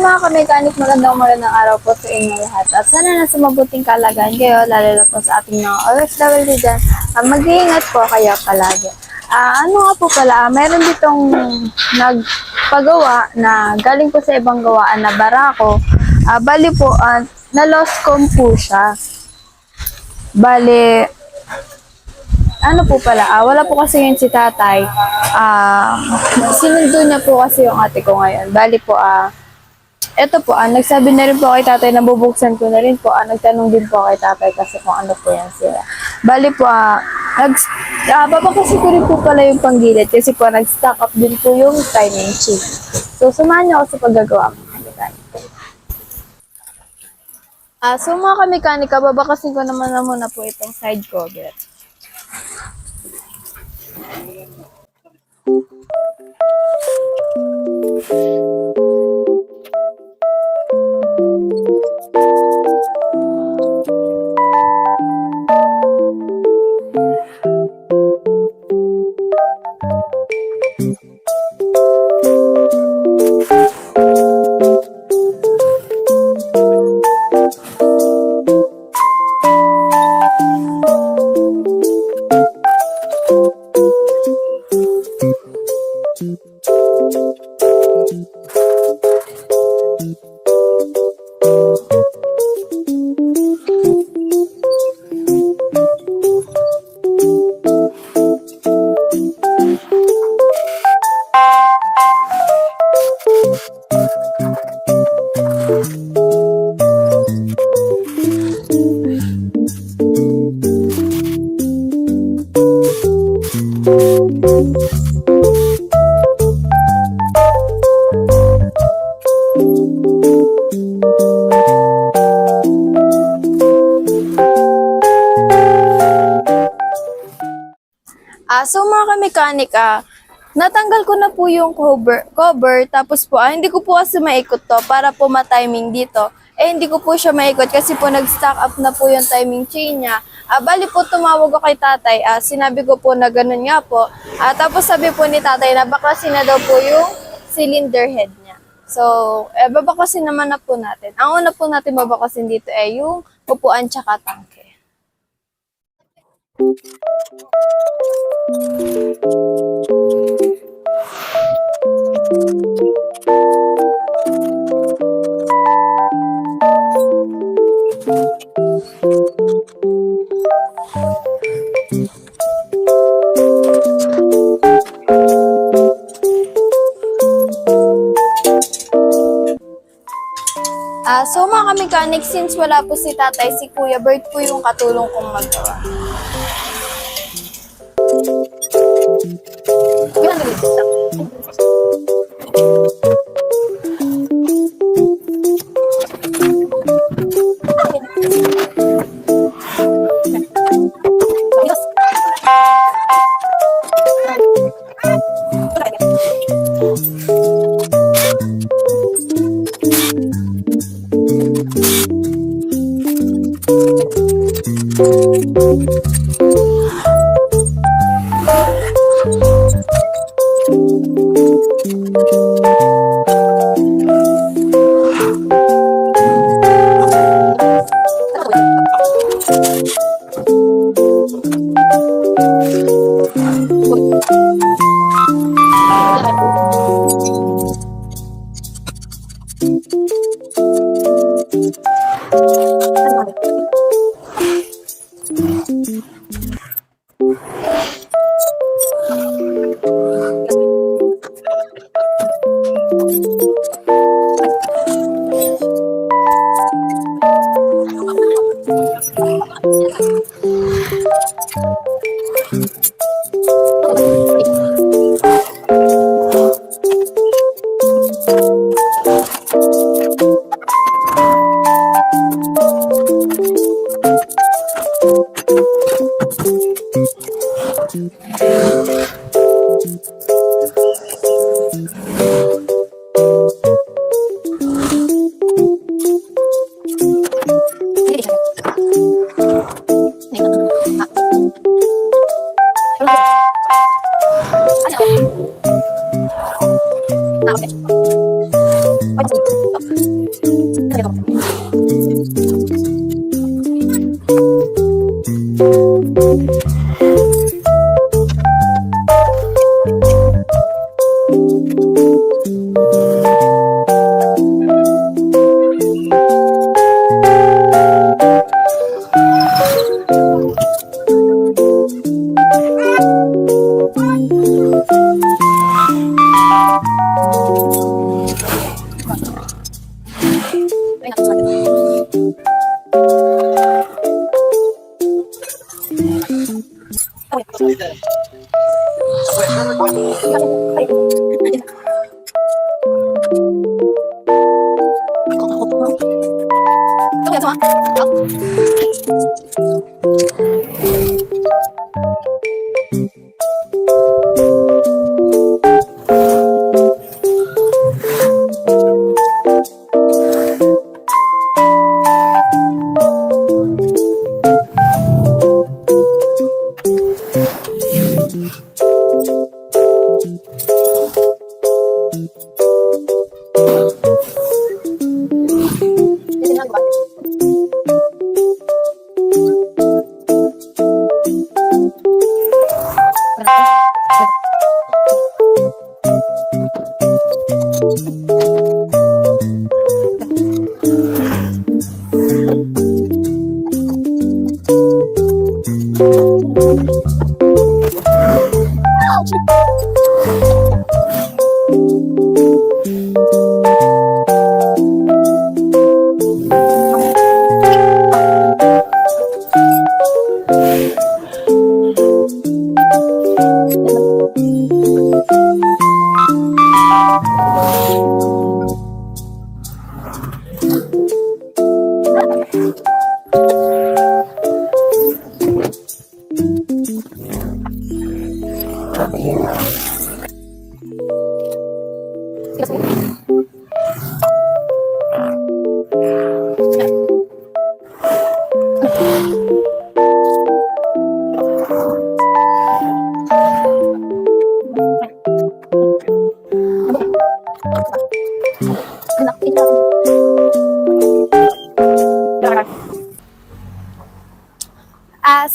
mga ka-mechanic, magandang araw po sa inyo lahat. At sana nasa mabuting kalagayan kayo, lalo na po sa ating mga OFW dyan. Mag-iingat po kayo palagi. Ano nga po pala, meron ditong nagpagawa na galing po sa ibang gawaan na barako. Bali po, na-lost com po siya. Bali, ano po pala, wala po kasi yun si tatay. Sinundo niya po kasi yung ate ko ngayon. Bali po, eto po, nagsabi na rin po kay tatay na bubuksan ko na rin po. Nagtanong din po kay tatay kasi kung ano po yan sila. Bali po, babakasin ko rin po pala yung panggilid kasi po nag-stock up din po yung timing chip. So, samahan niyo ako sa paggagawa mga kamekanika. So mga kamekanika, babakasin ko naman na muna po itong side cover. So mga kamekanik, natanggal ko na po yung cover tapos po, hindi ko po kasi maikot to para po ma-timing dito. Hindi ko po siya maikot kasi po nag-stock up na po yung timing chain niya. Bali po tumawag ako kay tatay, sinabi ko po na ganun nga po. Tapos sabi po ni tatay na baklasin na daw po yung cylinder head niya. So, babakasin naman na po natin. Ang una po natin babakasin dito yung upuan tsaka tangke. So mga kamekanik, since wala po si tatay, si Kuya Bert po yung katulong kong magawa.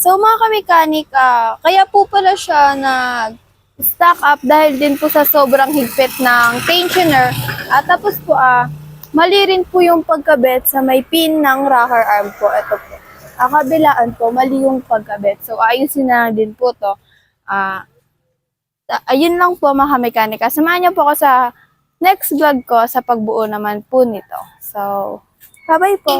So mga kamekanik, kaya po pala siya nag-stack up dahil din po sa sobrang higpit ng tensioner. At tapos po, mali rin po yung pagkabit sa may pin ng rocker arm po. Ito po. Kabilaan po, mali yung pagkabit. So ayusin na din po to. Ayun lang po mga kamekanika. Samahan niyo po ako sa next vlog ko sa pagbuo naman po nito. So, bye-bye po!